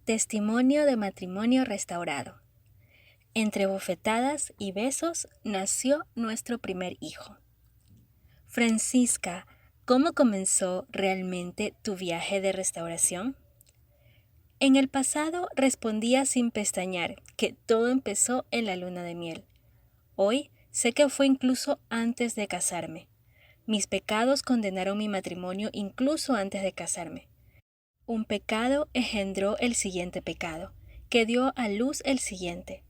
Testimonio de matrimonio restaurado. Entre bofetadas y besos nació nuestro primer hijo. Francisca, ¿cómo comenzó realmente tu viaje de restauración? En el pasado respondía sin pestañear que todo empezó en la luna de miel. Hoy sé que fue incluso antes de casarme. Mis pecados condenaron mi matrimonio incluso antes de casarme. Un pecado engendró el siguiente pecado, que dio a luz el siguiente,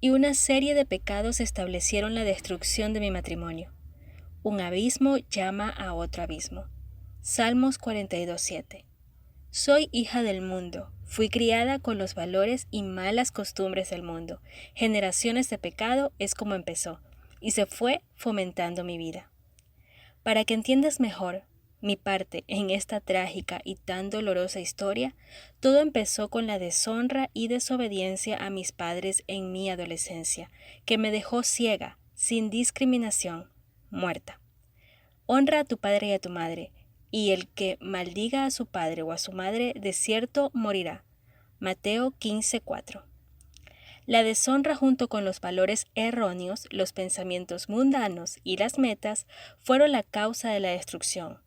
y una serie de pecados establecieron la destrucción de mi matrimonio. Un abismo llama a otro abismo. Salmos 42:7. Soy hija del mundo, fui criada con los valores y malas costumbres del mundo. Generaciones de pecado es como empezó, y se fue fomentando mi vida. Para que entiendas mejor mi parte en esta trágica y tan dolorosa historia, todo empezó con la deshonra y desobediencia a mis padres en mi adolescencia, que me dejó ciega, sin discriminación, muerta. Honra a tu padre y a tu madre, y el que maldiga a su padre o a su madre, de cierto morirá. Mateo 15:4. La deshonra junto con los valores erróneos, los pensamientos mundanos y las metas fueron la causa de la destrucción.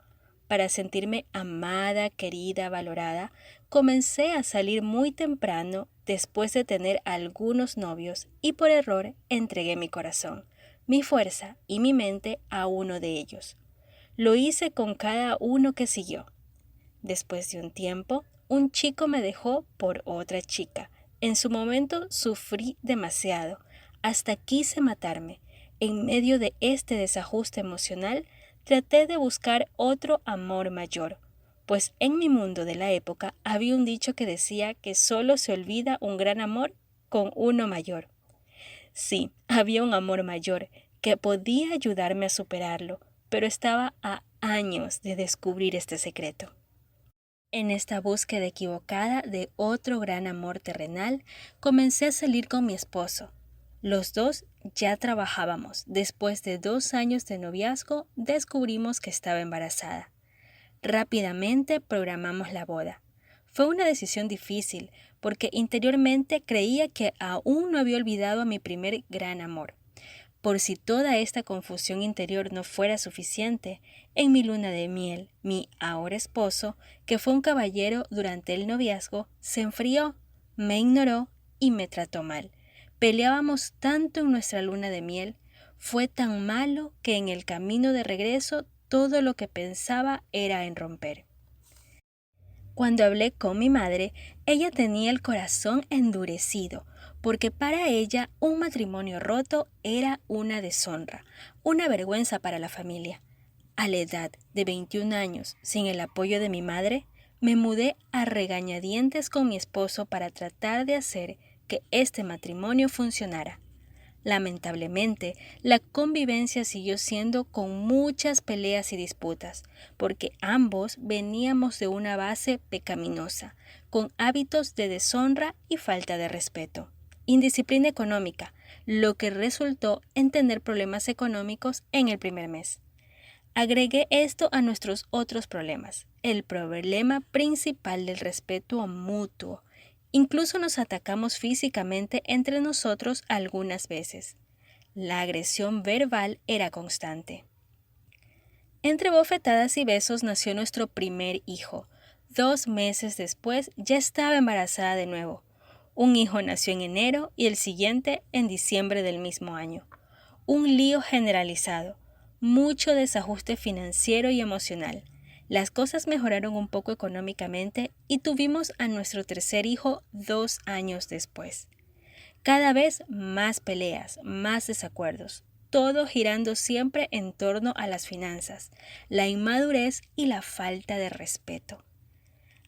Para sentirme amada, querida, valorada, comencé a salir muy temprano después de tener algunos novios y por error entregué mi corazón, mi fuerza y mi mente a uno de ellos. Lo hice con cada uno que siguió. Después de un tiempo, un chico me dejó por otra chica. En su momento sufrí demasiado, hasta quise matarme. En medio de este desajuste emocional, traté de buscar otro amor mayor, pues en mi mundo de la época había un dicho que decía que solo se olvida un gran amor con uno mayor. Sí, había un amor mayor que podía ayudarme a superarlo, pero estaba a años de descubrir este secreto. En esta búsqueda equivocada de otro gran amor terrenal, comencé a salir con mi esposo. Los dos ya trabajábamos. Después de 2 años de noviazgo, descubrimos que estaba embarazada. Rápidamente programamos la boda. Fue una decisión difícil, porque interiormente creía que aún no había olvidado a mi primer gran amor. Por si toda esta confusión interior no fuera suficiente, en mi luna de miel, mi ahora esposo, que fue un caballero durante el noviazgo, se enfrió, me ignoró y me trató mal. Peleábamos tanto en nuestra luna de miel, fue tan malo que en el camino de regreso todo lo que pensaba era en romper. Cuando hablé con mi madre, ella tenía el corazón endurecido, porque para ella un matrimonio roto era una deshonra, una vergüenza para la familia. A la edad de 21 años, sin el apoyo de mi madre, me mudé a regañadientes con mi esposo para tratar de hacer que este matrimonio funcionara. Lamentablemente, la convivencia siguió siendo con muchas peleas y disputas, porque ambos veníamos de una base pecaminosa, con hábitos de deshonra y falta de respeto. Indisciplina económica, lo que resultó en tener problemas económicos en el primer mes. Agregué esto a nuestros otros problemas, el problema principal del respeto mutuo. Incluso nos atacamos físicamente entre nosotros algunas veces. La agresión verbal era constante. Entre bofetadas y besos nació nuestro primer hijo. 2 meses después ya estaba embarazada de nuevo. Un hijo nació en enero y el siguiente en diciembre del mismo año. Un lío generalizado, mucho desajuste financiero y emocional. Las cosas mejoraron un poco económicamente y tuvimos a nuestro tercer hijo 2 años después. Cada vez más peleas, más desacuerdos, todo girando siempre en torno a las finanzas, la inmadurez y la falta de respeto.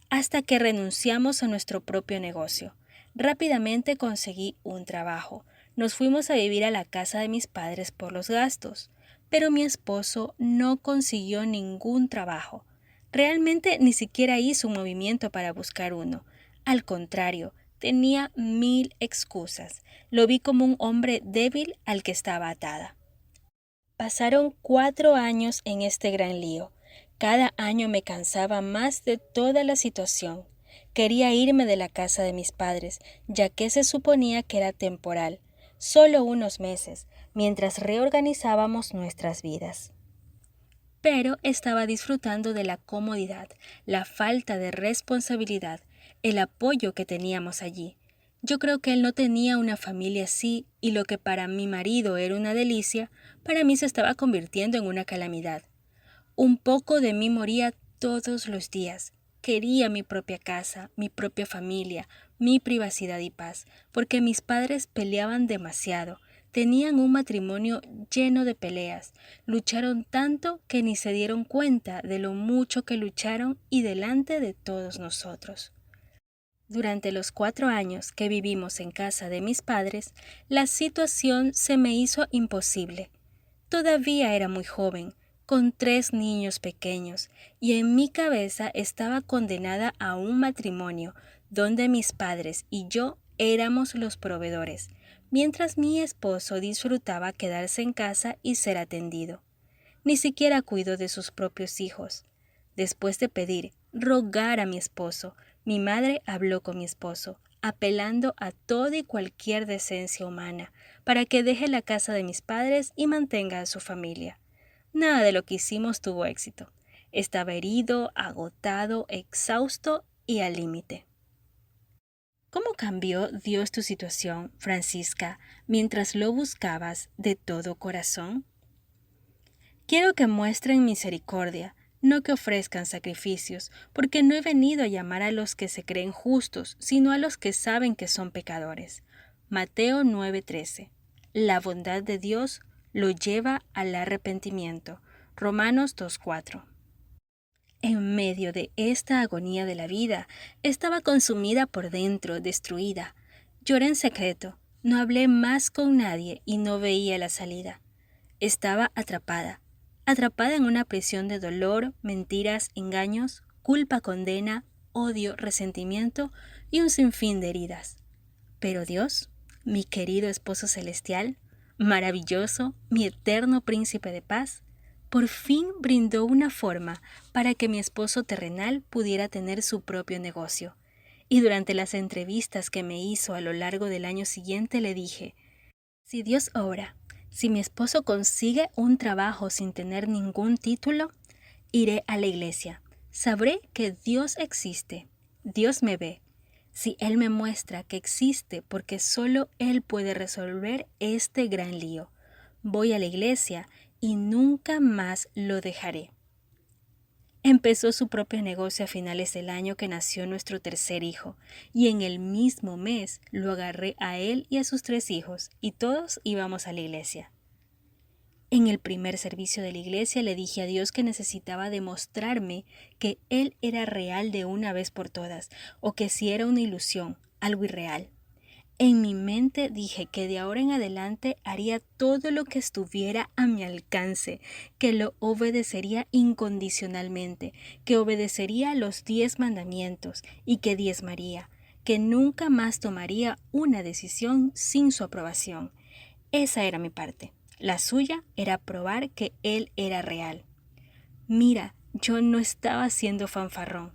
Hasta que renunciamos a nuestro propio negocio. Rápidamente conseguí un trabajo. Nos fuimos a vivir a la casa de mis padres por los gastos, pero mi esposo no consiguió ningún trabajo. Realmente ni siquiera hizo un movimiento para buscar uno. Al contrario, tenía 1000 excusas. Lo vi como un hombre débil al que estaba atada. Pasaron 4 años en este gran lío. Cada año me cansaba más de toda la situación. Quería irme de la casa de mis padres, ya que se suponía que era temporal, solo unos meses, mientras reorganizábamos nuestras vidas. Pero estaba disfrutando de la comodidad, la falta de responsabilidad, el apoyo que teníamos allí. Yo creo que él no tenía una familia así y lo que para mi marido era una delicia, para mí se estaba convirtiendo en una calamidad. Un poco de mí moría todos los días. Quería mi propia casa, mi propia familia, mi privacidad y paz, porque mis padres peleaban demasiado. Tenían un matrimonio lleno de peleas. Lucharon tanto que ni se dieron cuenta de lo mucho que lucharon y delante de todos nosotros. Durante los 4 años que vivimos en casa de mis padres, la situación se me hizo imposible. Todavía era muy joven, con 3 niños pequeños, y en mi cabeza estaba condenada a un matrimonio donde mis padres y yo éramos los proveedores, mientras mi esposo disfrutaba quedarse en casa y ser atendido. Ni siquiera cuidó de sus propios hijos. Después de pedir, rogar a mi esposo, mi madre habló con mi esposo, apelando a toda y cualquier decencia humana, para que deje la casa de mis padres y mantenga a su familia. Nada de lo que hicimos tuvo éxito. Estaba herido, agotado, exhausto y al límite. ¿Cómo cambió Dios tu situación, Francisca, mientras lo buscabas de todo corazón? Quiero que muestren misericordia, no que ofrezcan sacrificios, porque no he venido a llamar a los que se creen justos, sino a los que saben que son pecadores. Mateo 9:13. La bondad de Dios lo lleva al arrepentimiento. Romanos 2:4. En medio de esta agonía de la vida, estaba consumida por dentro, destruida. Lloré en secreto, no hablé más con nadie y no veía la salida. Estaba atrapada en una prisión de dolor, mentiras, engaños, culpa, condena, odio, resentimiento y un sinfín de heridas. Pero Dios, mi querido esposo celestial, maravilloso, mi eterno príncipe de paz, por fin brindó una forma para que mi esposo terrenal pudiera tener su propio negocio. Y durante las entrevistas que me hizo a lo largo del año siguiente le dije, si Dios obra, si mi esposo consigue un trabajo sin tener ningún título, iré a la iglesia. Sabré que Dios existe. Dios me ve. Si Él me muestra que existe porque solo Él puede resolver este gran lío, voy a la iglesia y nunca más lo dejaré. Empezó su propio negocio a finales del año que nació nuestro tercer hijo, y en el mismo mes lo agarré a él y a sus 3 hijos, y todos íbamos a la iglesia. En el primer servicio de la iglesia le dije a Dios que necesitaba demostrarme que Él era real de una vez por todas, o que si era una ilusión, algo irreal. En mi mente dije que de ahora en adelante haría todo lo que estuviera a mi alcance, que lo obedecería incondicionalmente, que obedecería los 10 mandamientos y que diezmaría, que nunca más tomaría una decisión sin su aprobación. Esa era mi parte. La suya era probar que él era real. Mira, yo no estaba siendo fanfarrón,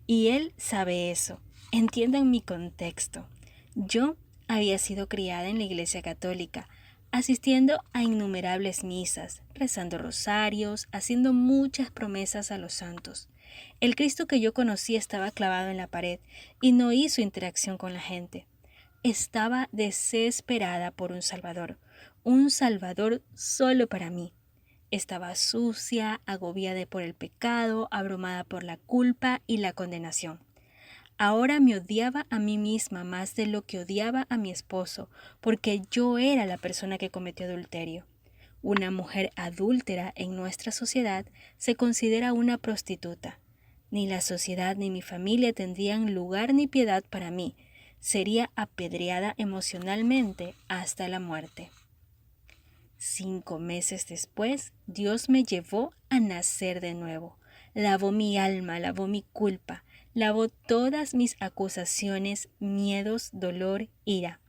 y él sabe eso. Entiendan mi contexto. Yo había sido criada en la Iglesia Católica, asistiendo a innumerables misas, rezando rosarios, haciendo muchas promesas a los santos. El Cristo que yo conocí estaba clavado en la pared y no hizo interacción con la gente. Estaba desesperada por un Salvador solo para mí. Estaba sucia, agobiada por el pecado, abrumada por la culpa y la condenación. Ahora me odiaba a mí misma más de lo que odiaba a mi esposo, porque yo era la persona que cometió adulterio. Una mujer adúltera en nuestra sociedad se considera una prostituta. Ni la sociedad ni mi familia tendrían lugar ni piedad para mí. Sería apedreada emocionalmente hasta la muerte. 5 meses después, Dios me llevó a nacer de nuevo. Lavó mi alma, lavó mi culpa, lavó todas mis acusaciones, miedos, dolor, ira.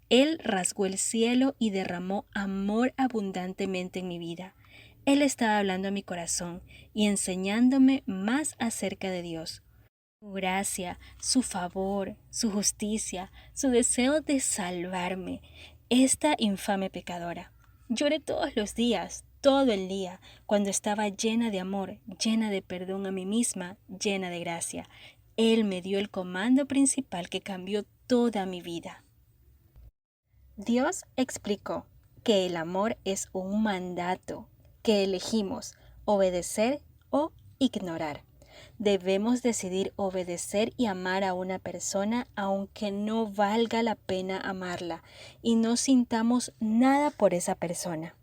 Él rasgó el cielo y derramó amor abundantemente en mi vida. Él estaba hablando a mi corazón y enseñándome más acerca de Dios. Su gracia, su favor, su justicia, su deseo de salvarme, esta infame pecadora. Lloré todos los días, todo el día, cuando estaba llena de amor, llena de perdón a mí misma, llena de gracia. Él me dio el comando principal que cambió toda mi vida. Dios explicó que el amor es un mandato que elegimos obedecer o ignorar. Debemos decidir obedecer y amar a una persona aunque no valga la pena amarla y no sintamos nada por esa persona.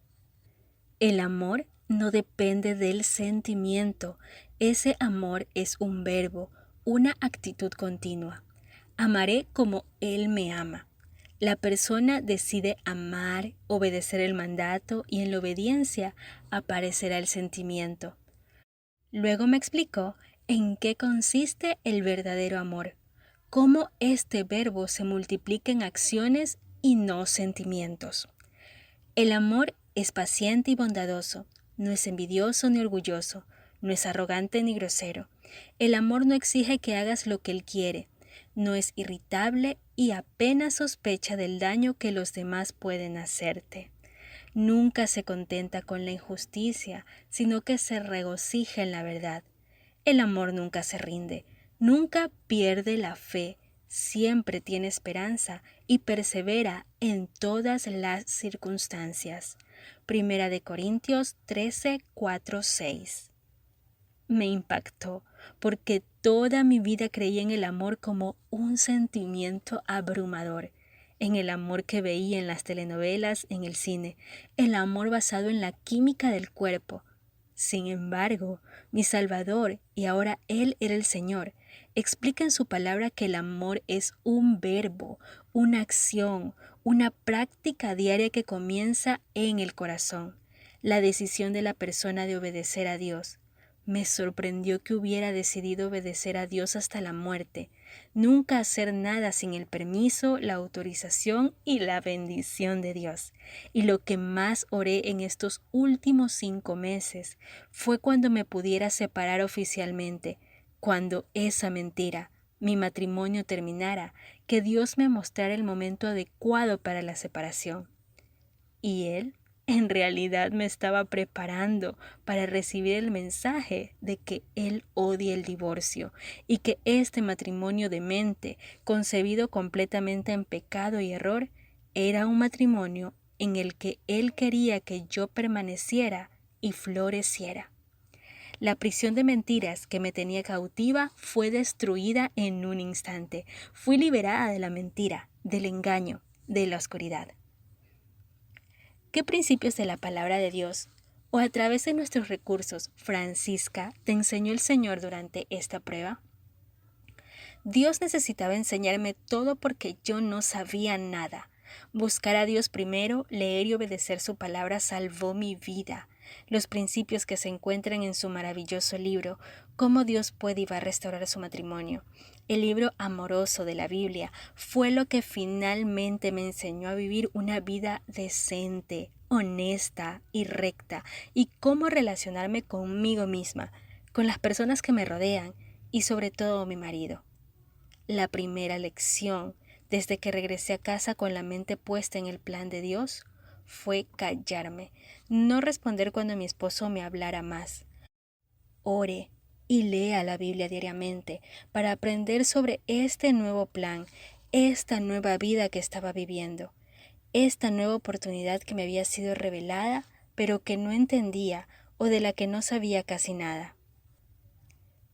El amor no depende del sentimiento, ese amor es un verbo, una actitud continua. Amaré como Él me ama. La persona decide amar, obedecer el mandato y en la obediencia aparecerá el sentimiento. Luego me explicó en qué consiste el verdadero amor, cómo este verbo se multiplica en acciones y no sentimientos. El amor es paciente y bondadoso, no es envidioso ni orgulloso, no es arrogante ni grosero. El amor no exige que hagas lo que él quiere, no es irritable y apenas sospecha del daño que los demás pueden hacerte. Nunca se contenta con la injusticia, sino que se regocija en la verdad. El amor nunca se rinde, nunca pierde la fe, siempre tiene esperanza y persevera en todas las circunstancias. Primera de Corintios 13, 4, 6. Me impactó porque toda mi vida creí en el amor como un sentimiento abrumador, en el amor que veía en las telenovelas, en el cine, el amor basado en la química del cuerpo. Sin embargo, mi Salvador, y ahora Él era el Señor, explica en su palabra que el amor es un verbo, una acción, una práctica diaria que comienza en el corazón, la decisión de la persona de obedecer a Dios. Me sorprendió que hubiera decidido obedecer a Dios hasta la muerte, nunca hacer nada sin el permiso, la autorización y la bendición de Dios. Y lo que más oré en estos últimos 5 meses fue cuando me pudiera separar oficialmente, cuando esa mentira, mi matrimonio terminara, que Dios me mostrara el momento adecuado para la separación. Y Él en realidad me estaba preparando para recibir el mensaje de que Él odia el divorcio y que este matrimonio demente, concebido completamente en pecado y error, era un matrimonio en el que Él quería que yo permaneciera y floreciera. La prisión de mentiras que me tenía cautiva fue destruida en un instante. Fui liberada de la mentira, del engaño, de la oscuridad. ¿Qué principios de la palabra de Dios o a través de nuestros recursos, Francisca, te enseñó el Señor durante esta prueba? Dios necesitaba enseñarme todo porque yo no sabía nada. Buscar a Dios primero, leer y obedecer su palabra salvó mi vida. Los principios que se encuentran en su maravilloso libro, Cómo Dios puede y va a restaurar su matrimonio. El libro amoroso de la Biblia fue lo que finalmente me enseñó a vivir una vida decente, honesta y recta, y cómo relacionarme conmigo misma, con las personas que me rodean y sobre todo mi marido. La primera lección, desde que regresé a casa con la mente puesta en el plan de Dios, fue callarme, no responder cuando mi esposo me hablara más. Ore y lea la Biblia diariamente para aprender sobre este nuevo plan, esta nueva vida que estaba viviendo, esta nueva oportunidad que me había sido revelada, pero que no entendía o de la que no sabía casi nada.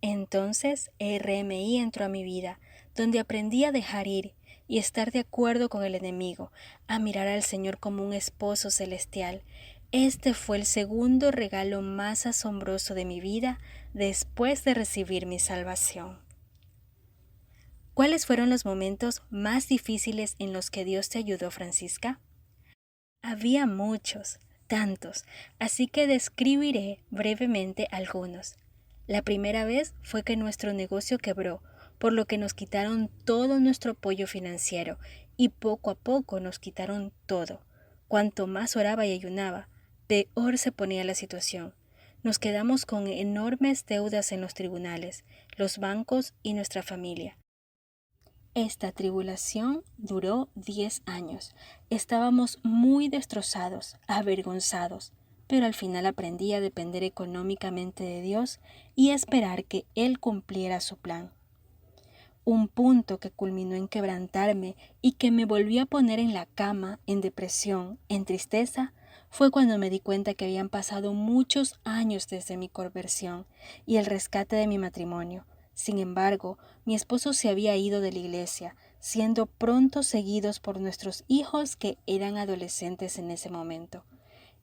Entonces RMI entró a mi vida, donde aprendí a dejar ir y estar de acuerdo con el enemigo, a mirar al Señor como un esposo celestial. Este fue el segundo regalo más asombroso de mi vida después de recibir mi salvación. ¿Cuáles fueron los momentos más difíciles en los que Dios te ayudó, Francisca? Había muchos, tantos, así que describiré brevemente algunos. La primera vez fue que nuestro negocio quebró, por lo que nos quitaron todo nuestro apoyo financiero y poco a poco nos quitaron todo. Cuanto más oraba y ayunaba, peor se ponía la situación. Nos quedamos con enormes deudas en los tribunales, los bancos y nuestra familia. Esta tribulación duró 10 años. Estábamos muy destrozados, avergonzados, pero al final aprendí a depender económicamente de Dios y a esperar que Él cumpliera su plan. Un punto que culminó en quebrantarme y que me volvió a poner en la cama, en depresión, en tristeza, fue cuando me di cuenta que habían pasado muchos años desde mi conversión y el rescate de mi matrimonio. Sin embargo, mi esposo se había ido de la iglesia, siendo pronto seguidos por nuestros hijos que eran adolescentes en ese momento.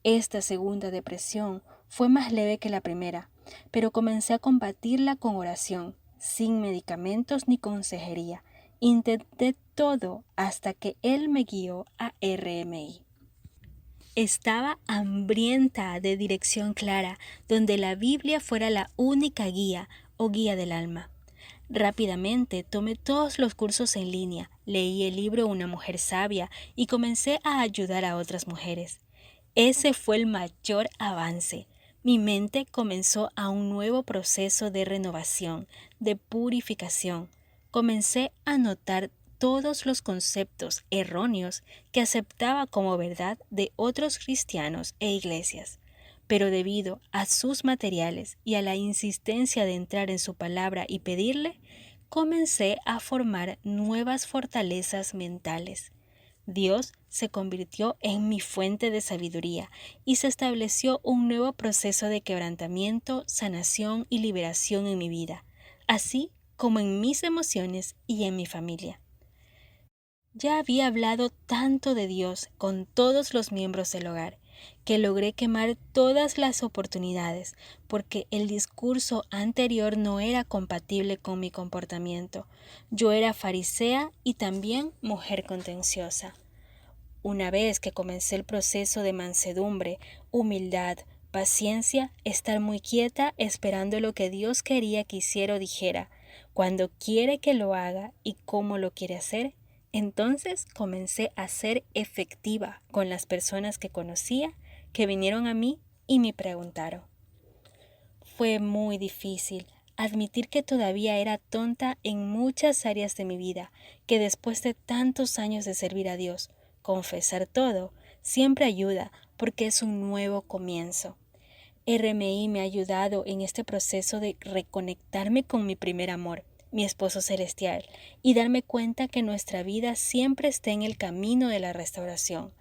Esta segunda depresión fue más leve que la primera, pero comencé a combatirla con oración, sin medicamentos ni consejería. Intenté todo hasta que él me guió a RMI. Estaba hambrienta de dirección clara, donde la Biblia fuera la única guía o guía del alma. Rápidamente tomé todos los cursos en línea, leí el libro Una mujer sabia y comencé a ayudar a otras mujeres. Ese fue el mayor avance. Mi mente comenzó a un nuevo proceso de renovación, de purificación. Comencé a notar todos los conceptos erróneos que aceptaba como verdad de otros cristianos e iglesias. Pero debido a sus materiales y a la insistencia de entrar en su palabra y pedirle, comencé a formar nuevas fortalezas mentales. Dios se convirtió en mi fuente de sabiduría y se estableció un nuevo proceso de quebrantamiento, sanación y liberación en mi vida, así como en mis emociones y en mi familia. Ya había hablado tanto de Dios con todos los miembros del hogar, que logré quemar todas las oportunidades, porque el discurso anterior no era compatible con mi comportamiento. Yo era farisea y también mujer contenciosa. Una vez que comencé el proceso de mansedumbre, humildad, paciencia, estar muy quieta esperando lo que Dios quería que hiciera o dijera, cuando quiere que lo haga y cómo lo quiere hacer, entonces comencé a ser efectiva con las personas que conocía, que vinieron a mí y me preguntaron. Fue muy difícil admitir que todavía era tonta en muchas áreas de mi vida, que después de tantos años de servir a Dios, confesar todo siempre ayuda porque es un nuevo comienzo. RMI me ha ayudado en este proceso de reconectarme con mi primer amor, mi esposo celestial, y darme cuenta que nuestra vida siempre está en el camino de la restauración.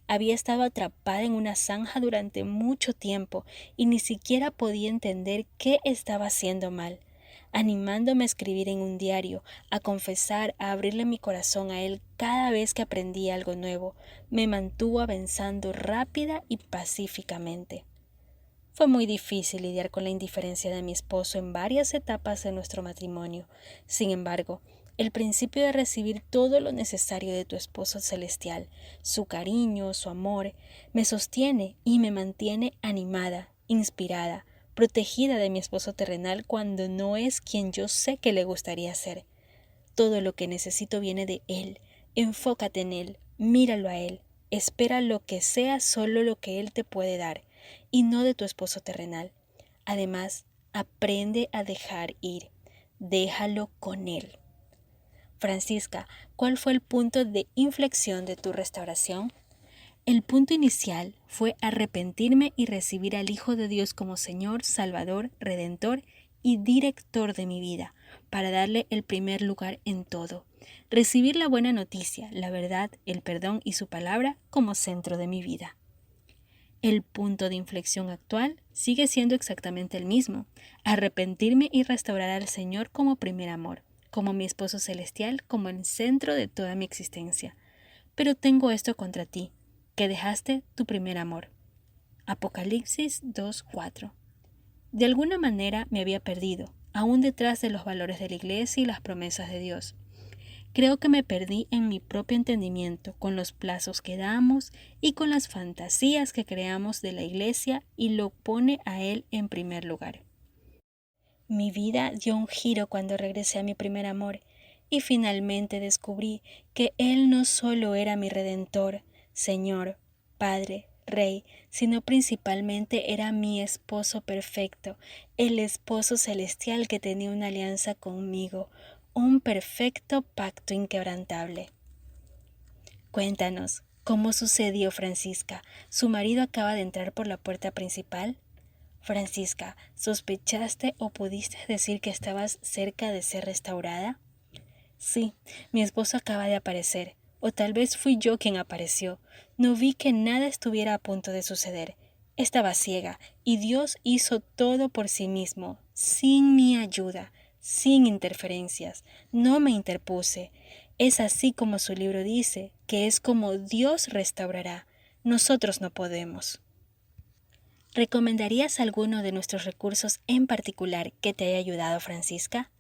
Había estado atrapada en una zanja durante mucho tiempo y ni siquiera podía entender qué estaba haciendo mal. Animándome a escribir en un diario, a confesar, a abrirle mi corazón a él cada vez que aprendía algo nuevo, me mantuvo avanzando rápida y pacíficamente. Fue muy difícil lidiar con la indiferencia de mi esposo en varias etapas de nuestro matrimonio. Sin embargo, el principio de recibir todo lo necesario de tu esposo celestial, su cariño, su amor, me sostiene y me mantiene animada, inspirada, protegida de mi esposo terrenal cuando no es quien yo sé que le gustaría ser. Todo lo que necesito viene de él. Enfócate en él, míralo a él, espera lo que sea solo lo que él te puede dar y no de tu esposo terrenal. Además, aprende a dejar ir. Déjalo con él. Francisca, ¿cuál fue el punto de inflexión de tu restauración? El punto inicial fue arrepentirme y recibir al Hijo de Dios como Señor, Salvador, Redentor y Director de mi vida, para darle el primer lugar en todo. Recibir la buena noticia, la verdad, el perdón y su palabra como centro de mi vida. El punto de inflexión actual sigue siendo exactamente el mismo, arrepentirme y restaurar al Señor como primer amor, como mi esposo celestial, como el centro de toda mi existencia. Pero tengo esto contra ti, que dejaste tu primer amor. Apocalipsis 2:4. De alguna manera me había perdido, aún detrás de los valores de la iglesia y las promesas de Dios. Creo que me perdí en mi propio entendimiento, con los plazos que damos y con las fantasías que creamos de la iglesia y lo pone a él en primer lugar. Mi vida dio un giro cuando regresé a mi primer amor y finalmente descubrí que él no solo era mi Redentor, Señor, Padre, rey, sino principalmente era mi esposo perfecto, el esposo celestial que tenía una alianza conmigo, un perfecto pacto inquebrantable. Cuéntanos, ¿cómo sucedió, Francisca? ¿Su marido acaba de entrar por la puerta principal? Francisca, ¿sospechaste o pudiste decir que estabas cerca de ser restaurada? Sí, mi esposo acaba de aparecer, o tal vez fui yo quien apareció. No vi que nada estuviera a punto de suceder. Estaba ciega, y Dios hizo todo por sí mismo, sin mi ayuda, sin interferencias. No me interpuse. Es así como su libro dice, que es como Dios restaurará. Nosotros no podemos. ¿Recomendarías alguno de nuestros recursos en particular que te haya ayudado, Francisca?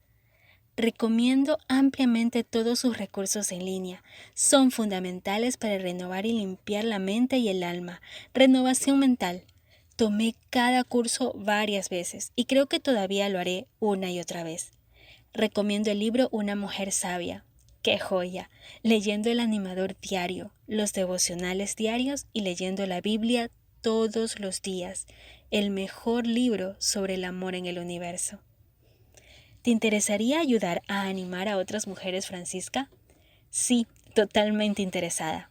Recomiendo ampliamente todos sus recursos en línea. Son fundamentales para renovar y limpiar la mente y el alma. Renovación mental. Tomé cada curso varias veces y creo que todavía lo haré una y otra vez. Recomiendo el libro Una mujer sabia. ¡Qué joya! Leyendo el animador diario, los devocionales diarios y leyendo la Biblia todos los días. El mejor libro sobre el amor en el universo. ¿Te interesaría ayudar a animar a otras mujeres, Francisca? Sí, totalmente interesada.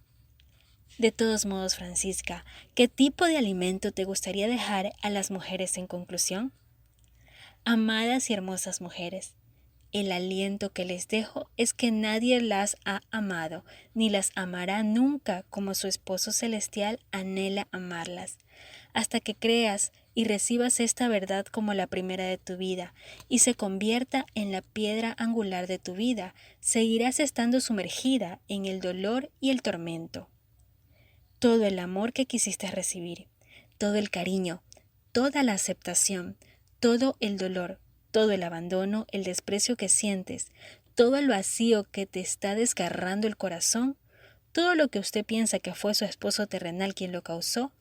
De todos modos, Francisca, ¿qué tipo de alimento te gustaría dejar a las mujeres en conclusión? Amadas y hermosas mujeres, el aliento que les dejo es que nadie las ha amado, ni las amará nunca como su esposo celestial anhela amarlas. Hasta que creas y recibas esta verdad como la primera de tu vida y se convierta en la piedra angular de tu vida, seguirás estando sumergida en el dolor y el tormento. Todo el amor que quisiste recibir, todo el cariño, toda la aceptación, todo el dolor, todo el abandono, el desprecio que sientes, todo el vacío que te está desgarrando el corazón, todo lo que usted piensa que fue su esposo terrenal quien lo causó,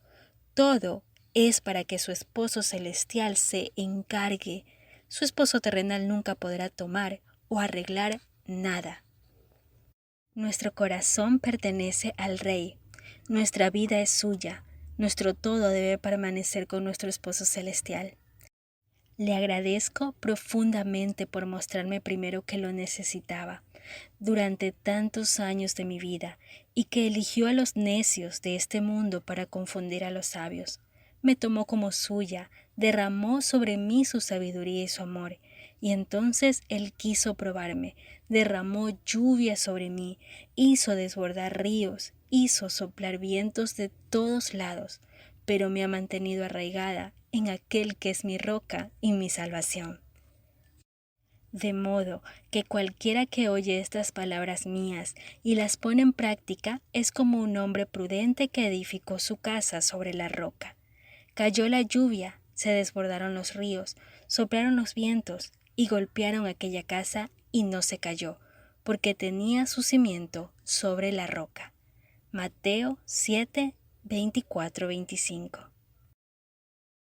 todo es para que su esposo celestial se encargue. Su esposo terrenal nunca podrá tomar o arreglar nada. Nuestro corazón pertenece al Rey. Nuestra vida es suya. Nuestro todo debe permanecer con nuestro esposo celestial. Le agradezco profundamente por mostrarme primero que lo necesitaba durante tantos años de mi vida y que eligió a los necios de este mundo para confundir a los sabios. Me tomó como suya, derramó sobre mí su sabiduría y su amor, y entonces Él quiso probarme, derramó lluvia sobre mí, hizo desbordar ríos, hizo soplar vientos de todos lados, pero me ha mantenido arraigada en aquel que es mi roca y mi salvación. De modo que cualquiera que oye estas palabras mías y las pone en práctica es como un hombre prudente que edificó su casa sobre la roca. Cayó la lluvia, se desbordaron los ríos, soplaron los vientos y golpearon aquella casa y no se cayó, porque tenía su cimiento sobre la roca. Mateo 7, 24-25.